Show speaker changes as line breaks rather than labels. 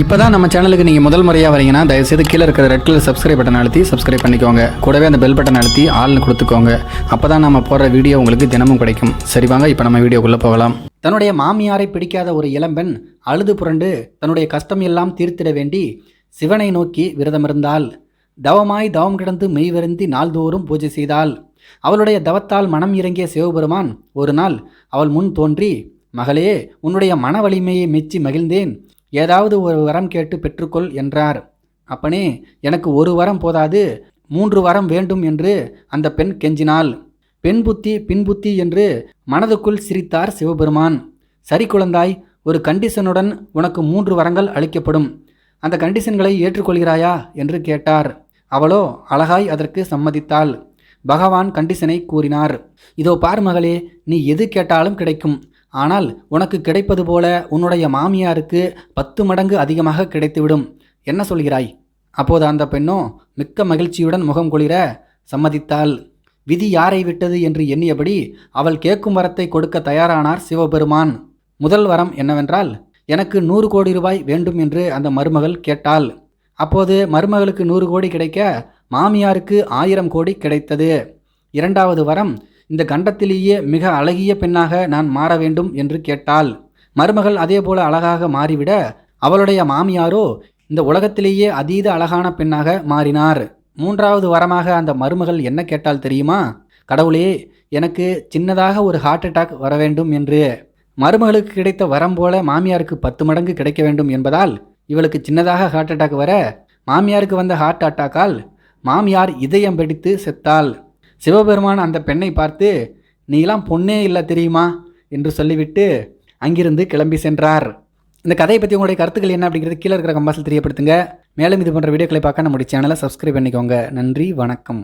இப்போ தான் நம்ம சேனலுக்கு நீங்கள் முதல் முறையாக வரீங்கன்னா தயவுசெய்து கீழே இருக்கிற ரெட் கலர் சப்ஸ்கிரைப் பட்டன் அழுத்தி சப்ஸ்கிரைப் பண்ணிக்கோங்க. கூடவே அந்த பெல் பட்டன் அழுத்தி ஆள்னு கொடுத்துக்கோங்க. அப்போ தான் நம்ம போடுற வீடியோ உங்களுக்கு தினமும் கிடைக்கும். சரி வாங்க இப்போ நம்ம வீடியோக்குள்ளே போகலாம். தன்னுடைய மாமியாரை பிடிக்காத ஒரு இளம்பெண் அழுது புரண்டு தன்னுடைய கஷ்டம் எல்லாம் தீர்த்திட வேண்டி சிவனை நோக்கி விரதமிருந்தாள். தவமாய் தவம் கிடந்து மெய்வருந்தி நாள்தோறும் பூஜை செய்தாள். அவளுடைய தவத்தால் மனம் இறங்கிய சிவபெருமான் ஒரு நாள் அவள் முன் தோன்றி, மகளே, உன்னுடைய மன வலிமையை மெச்சி மகிழ்ந்தேன். ஏதாவது ஒரு வரம் கேட்டு பெற்றுக்கொள் என்றார். அப்பனே, எனக்கு ஒரு வரம் போதாது, 3 வரம் வேண்டும் என்று அந்த பெண் கெஞ்சினாள். பெண் புத்தி பின் புத்தி என்று மனதுக்குள் சிரித்தார் சிவபெருமான். சரி குழந்தாய், ஒரு கண்டிஷனுடன் உனக்கு 3 வரங்கள் அளிக்கப்படும். அந்த கண்டிஷன்களை ஏற்றுக்கொள்கிறாயா என்று கேட்டார். அவளோ அழகாய் அதற்கு சம்மதித்தாள். பகவான் கண்டிஷனை கூறினார். இதோ பார் மகளே, நீ எது கேட்டாலும் கிடைக்கும். ஆனால் உனக்கு கிடைப்பது போல உன்னுடைய மாமியாருக்கு 10 மடங்கு அதிகமாக கிடைத்துவிடும். என்ன சொல்கிறாய்? அப்போது அந்த பெண்ணோ மிக்க மகிழ்ச்சியுடன் முகம் குளிர சம்மதித்தாள். விதி யாரை விட்டது என்று எண்ணியபடி அவள் கேட்கும் வரத்தை கொடுக்க தயாரானார் சிவபெருமான். முதல் வரம் என்னவென்றால், எனக்கு 100 கோடி ரூபாய் வேண்டும் என்று அந்த மருமகள் கேட்டாள். அப்போது மருமகளுக்கு 100 கோடி கிடைக்க மாமியாருக்கு 1000 கோடி கிடைத்தது. இரண்டாவது வரம், இந்த கண்டத்திலேயே மிக அழகிய பெண்ணாக நான் மாற வேண்டும் என்று கேட்டாள். மருமகள் அதேபோல அழகாக மாறிவிட அவளுடைய மாமியாரோ இந்த உலகத்திலேயே அதீத அழகான பெண்ணாக மாறினார். மூன்றாவது வரமாக அந்த மருமகள் என்ன கேட்டால் தெரியுமா? கடவுளே, எனக்கு சின்னதாக ஒரு ஹார்ட் அட்டாக் வர வேண்டும் என்று. மருமகளுக்கு கிடைத்த வரம் போல மாமியாருக்கு 10 மடங்கு கிடைக்க வேண்டும் என்பதால் இவளுக்கு சின்னதாக ஹார்ட் அட்டாக் வர, மாமியாருக்கு வந்த ஹார்ட் அட்டாக்கால் மாமியார் இதயம் வெடித்து செத்தாள். சிவபெருமான் அந்த பெண்ணை பார்த்து, நீலாம் பொண்ணே இல்லை தெரியுமா என்று சொல்லிவிட்டு அங்கிருந்து கிளம்பி சென்றார். இந்த கதையை பற்றி உங்களுடைய கருத்துக்கள் என்ன அப்படிங்கிறது கீழே இருக்கிற கம்பாஸில் தெரியப்படுத்துங்க. மேலும் இது போன்ற வீடியோக்களை பார்க்க நம்முடைய சேனலை சப்ஸ்கிரைப் பண்ணிக்கோங்க. நன்றி, வணக்கம்.